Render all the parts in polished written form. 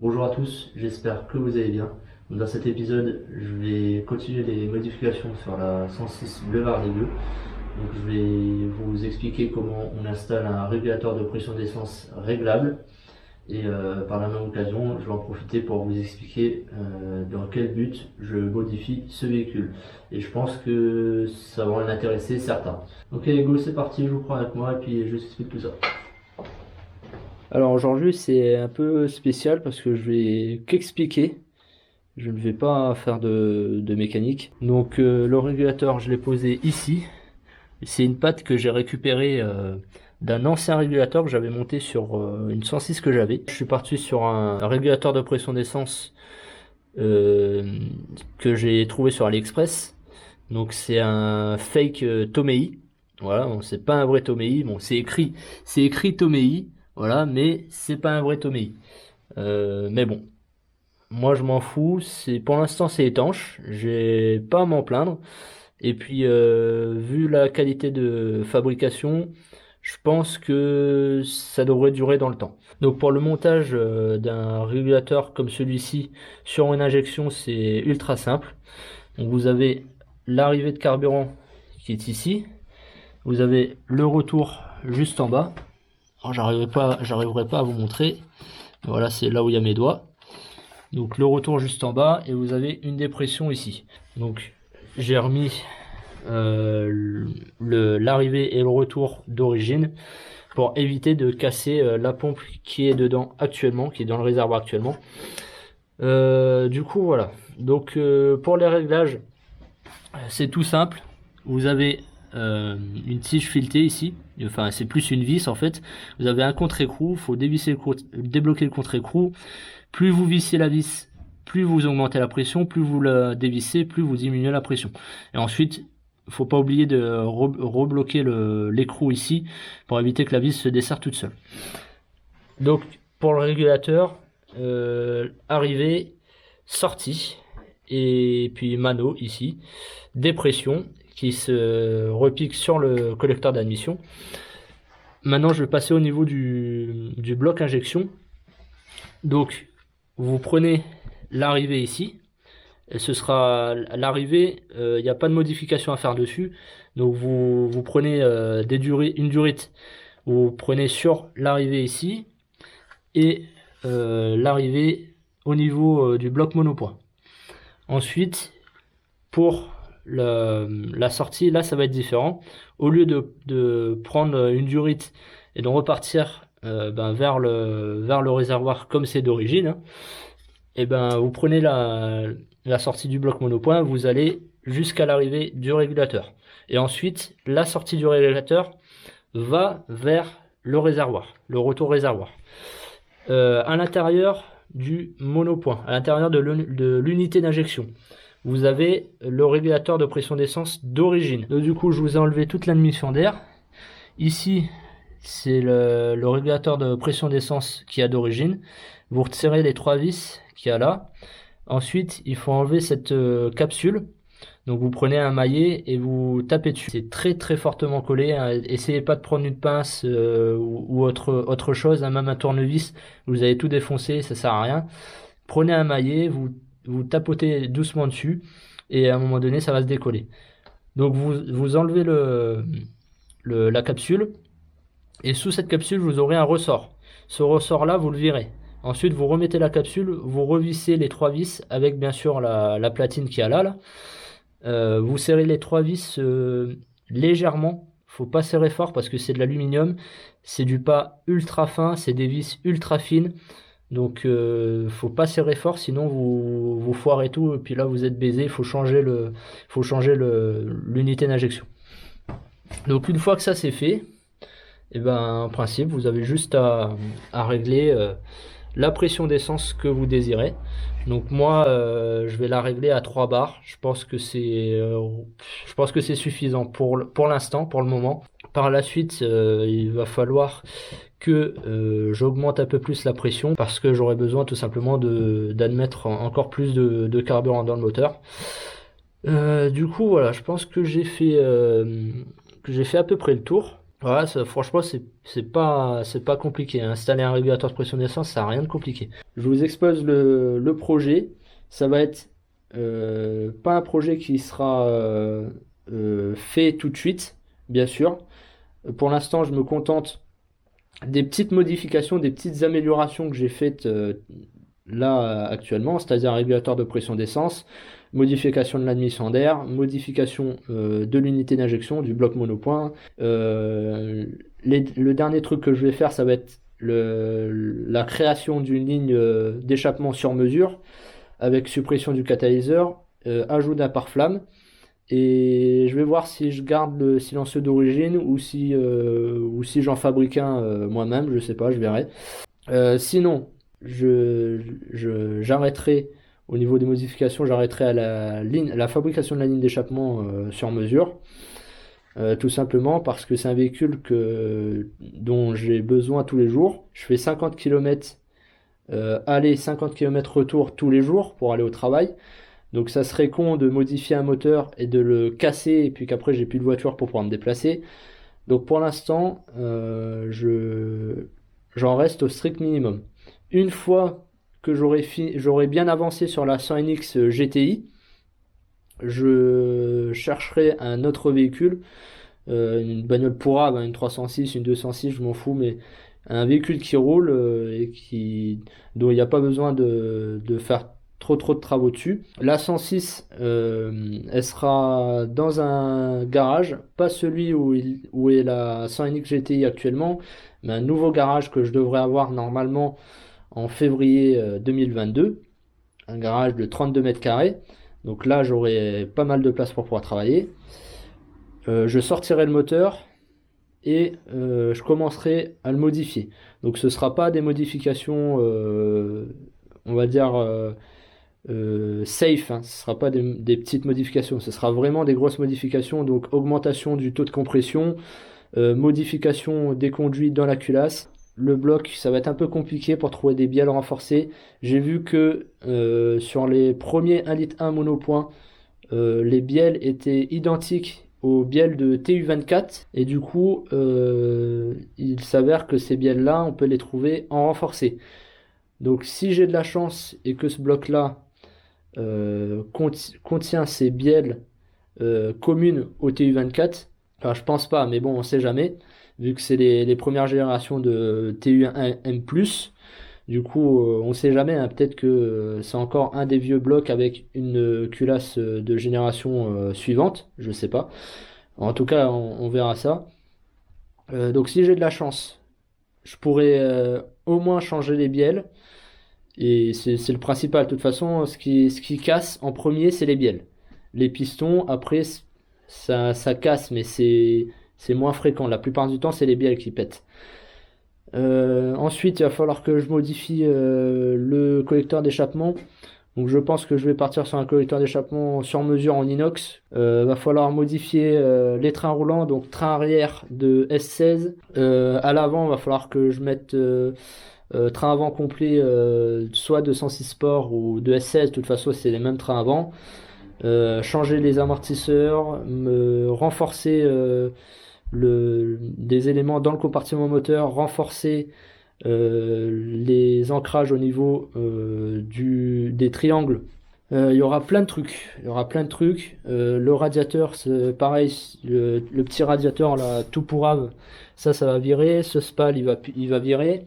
Bonjour à tous, j'espère que vous allez bien. Dans cet épisode, je vais continuer les modifications sur la 106 Boulevard des Bleus. Donc je vais vous expliquer comment on installe un régulateur de pression d'essence réglable. Et par la même occasion, je vais en profiter pour vous expliquer dans quel but je modifie ce véhicule. Et je pense que ça va en intéresser certains. Ok, go, c'est parti, je vous prends avec moi et puis je vous explique tout ça. Alors aujourd'hui c'est un peu spécial parce que je vais qu'expliquer, je ne vais pas faire de mécanique. Donc le régulateur je l'ai posé ici, c'est une patte que j'ai récupérée d'un ancien régulateur que j'avais monté sur une 106 que j'avais. Je suis parti sur un régulateur de pression d'essence euh, que j'ai trouvé sur AliExpress. Donc c'est un fake Tomei. Voilà, bon, c'est pas un vrai Tomei. Bon, c'est écrit Tomei, voilà, mais c'est pas un vrai Tomei. Mais bon, moi je m'en fous. C'est pour l'instant c'est étanche. J'ai pas à m'en plaindre. Et puis vu la qualité de fabrication, je pense que ça devrait durer dans le temps. Donc pour le montage d'un régulateur comme celui-ci sur une injection, c'est ultra simple. Donc vous avez l'arrivée de carburant qui est ici. Vous avez le retour juste en bas. Alors, j'arriverai pas à vous montrer. Voilà, c'est là où il y a mes doigts. Donc le retour juste en bas et vous avez une dépression ici. Donc j'ai remis l'arrivée et le retour d'origine pour éviter de casser la pompe qui est dedans actuellement, qui est dans le réservoir actuellement. Du coup voilà. Donc pour les réglages, c'est tout simple. Vous avez une tige filetée ici. Enfin, c'est plus une vis en fait. Vous avez un contre-écrou. Il faut débloquer le contre-écrou. Plus vous vissez la vis, plus vous augmentez la pression. Plus vous la dévissez, plus vous diminuez la pression. Et ensuite, faut pas oublier de rebloquer l'écrou ici pour éviter que la vis se desserre toute seule. Donc, pour le régulateur, arrivée, sortie. Et puis mano ici, dépression qui se repique sur le collecteur d'admission. Maintenant je vais passer au niveau du bloc injection. Donc vous prenez l'arrivée ici, et ce sera l'arrivée, il n'y a pas de modification à faire dessus. Donc vous prenez une durite, vous prenez sur l'arrivée ici et l'arrivée au niveau du bloc monopoint. Ensuite, pour la sortie, là, ça va être différent. Au lieu de prendre une durite et de repartir vers le réservoir comme c'est d'origine, hein, et ben, vous prenez la sortie du bloc monopoint, vous allez jusqu'à l'arrivée du régulateur. Et ensuite, la sortie du régulateur va vers le réservoir, le retour réservoir. À l'intérieur du monopoint, à l'intérieur de l'unité d'injection, vous avez le régulateur de pression d'essence d'origine. Donc du coup, je vous ai enlevé toute l'admission d'air. Ici, c'est le régulateur de pression d'essence qui a d'origine. Vous retirez les 3 vis qu'il y a là. Ensuite, il faut enlever cette capsule. Donc vous prenez un maillet et vous tapez dessus. C'est très très fortement collé, hein. Essayez pas de prendre une pince ou autre chose, hein. Même un tournevis, vous allez tout défoncer, ça sert à rien. Prenez un maillet, vous tapotez doucement dessus et à un moment donné ça va se décoller. Donc vous enlevez la capsule et sous cette capsule vous aurez un ressort. Ce ressort là vous le virez. Ensuite vous remettez la capsule, vous revissez les 3 vis avec bien sûr la platine qui est là. Vous serrez les 3 vis légèrement, faut pas serrer fort parce que c'est de l'aluminium, c'est du pas ultra fin, c'est des vis ultra fines, donc faut pas serrer fort sinon vous foirez tout et puis là vous êtes baisé, faut changer l'unité d'injection. Donc une fois que ça c'est fait, et ben en principe vous avez juste à régler la pression d'essence que vous désirez. Donc moi, je vais la régler à 3 bars. Je pense que c'est suffisant pour l'instant, pour le moment. Par la suite, il va falloir que j'augmente un peu plus la pression parce que j'aurai besoin tout simplement d'admettre encore plus de carburant dans le moteur. Du coup, voilà, je pense que j'ai fait à peu près le tour. Ouais, franchement, c'est pas compliqué. Installer un régulateur de pression d'essence, ça n'a rien de compliqué. Je vous expose le projet. Ça va être pas un projet qui sera fait tout de suite, bien sûr. Pour l'instant, je me contente des petites modifications, des petites améliorations que j'ai faites là actuellement, c'est-à-dire un régulateur de pression d'essence, modification de l'admission d'air, modification de l'unité d'injection, du bloc monopoint. Le dernier truc que je vais faire, ça va être la création d'une ligne d'échappement sur mesure avec suppression du catalyseur, ajout d'un pare-flamme. Et je vais voir si je garde le silencieux d'origine ou si j'en fabrique un moi-même, je sais pas, je verrai. Sinon, j'arrêterai au niveau des modifications, j'arrêterai à la fabrication de la ligne d'échappement sur mesure. Tout simplement parce que c'est un véhicule dont j'ai besoin tous les jours. Je fais 50 km aller, 50 km retour tous les jours pour aller au travail. Donc ça serait con de modifier un moteur et de le casser et puis qu'après j'ai plus de voiture pour pouvoir me déplacer. Donc pour l'instant, j'en reste au strict minimum. Une fois que j'aurai bien avancé sur la 100NX GTI, je chercherai un autre véhicule, une bagnole pourrave, hein, une 306, une 206, je m'en fous, mais un véhicule qui roule dont il n'y a pas besoin de faire trop de travaux dessus. La 106, elle sera dans un garage, pas celui où est la 100NX GTI actuellement, mais un nouveau garage que je devrais avoir normalement en février 2022. Un garage de 32 mètres carrés. Donc là, j'aurai pas mal de place pour pouvoir travailler. Je sortirai le moteur et je commencerai à le modifier. Donc ce ne sera pas des modifications, on va dire, safe, hein. Ce ne sera pas des petites modifications, ce sera vraiment des grosses modifications. Donc augmentation du taux de compression, modification des conduits dans la culasse. Le bloc, ça va être un peu compliqué pour trouver des bielles renforcées. J'ai vu que sur les premiers 1,1 litre monopoint, les bielles étaient identiques aux bielles de TU24 et du coup il s'avère que ces bielles là on peut les trouver en renforcé. Donc si j'ai de la chance et que ce bloc là contient ces bielles communes au TU24, enfin je pense pas mais bon on sait jamais vu que c'est les premières générations de TU1M+. Du coup, on ne sait jamais, hein, peut-être que c'est encore un des vieux blocs avec une culasse de génération suivante, je sais pas. En tout cas, on verra ça. Donc si j'ai de la chance, je pourrais au moins changer les bielles. Et c'est le principal. De toute façon, ce qui casse en premier, c'est les bielles. Les pistons, après, ça casse, mais c'est moins fréquent. La plupart du temps, c'est les bielles qui pètent. Ensuite, il va falloir que je modifie le collecteur d'échappement. Donc je pense que je vais partir sur un collecteur d'échappement sur mesure en inox. Va falloir modifier les trains roulants, donc train arrière de S16. À l'avant, va falloir que je mette train avant complet, soit de 106 Sport ou de S16. De toute façon, c'est les mêmes trains avant. Changer les amortisseurs, renforcer des éléments dans le compartiment moteur, renforcer les ancrages au niveau des triangles. Il y aura plein de trucs. Il y aura plein de trucs. Le radiateur, c'est pareil. Le petit radiateur là, tout pourrave, ça va virer. Ce spal, il va virer.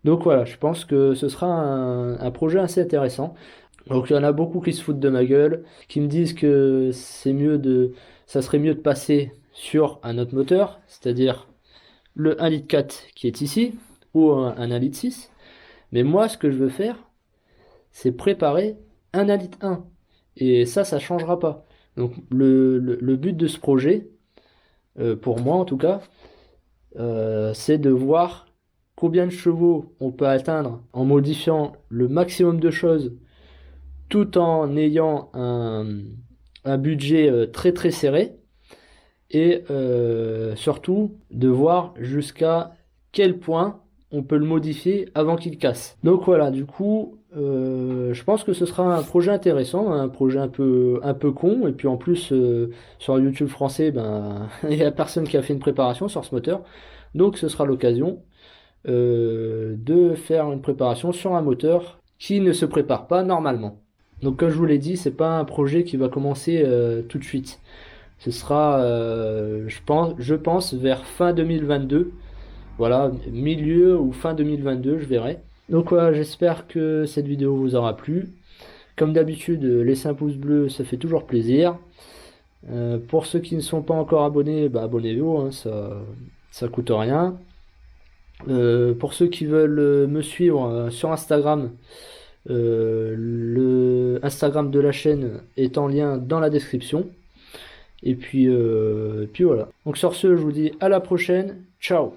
Donc voilà, je pense que ce sera un projet assez intéressant. Donc il y en a beaucoup qui se foutent de ma gueule, qui me disent que ça serait mieux de passer sur un autre moteur, c'est-à-dire le 1,4 litre qui est ici, ou un 1,6 litre. Mais moi, ce que je veux faire, c'est préparer un 1,1 litre. Et ça changera pas. Donc le but de ce projet, pour moi en tout cas, c'est de voir combien de chevaux on peut atteindre en modifiant le maximum de choses tout en ayant un budget très serré et surtout de voir jusqu'à quel point on peut le modifier avant qu'il casse. Donc voilà, du coup, je pense que ce sera un projet intéressant, un projet un peu con, et puis en plus, sur YouTube français, ben, il n'y a personne qui a fait une préparation sur ce moteur, donc ce sera l'occasion de faire une préparation sur un moteur qui ne se prépare pas normalement. Donc comme je vous l'ai dit, c'est pas un projet qui va commencer tout de suite. Ce sera, je pense, vers fin 2022. Voilà, milieu ou fin 2022, je verrai. Donc voilà, j'espère que cette vidéo vous aura plu. Comme d'habitude, laissez un pouce bleu, ça fait toujours plaisir. Pour ceux qui ne sont pas encore abonnés, bah, abonnez-vous, hein, ça coûte rien. Pour ceux qui veulent me suivre sur Instagram, le Instagram de la chaîne est en lien dans la description. Et puis voilà. Donc sur ce, je vous dis à la prochaine. Ciao!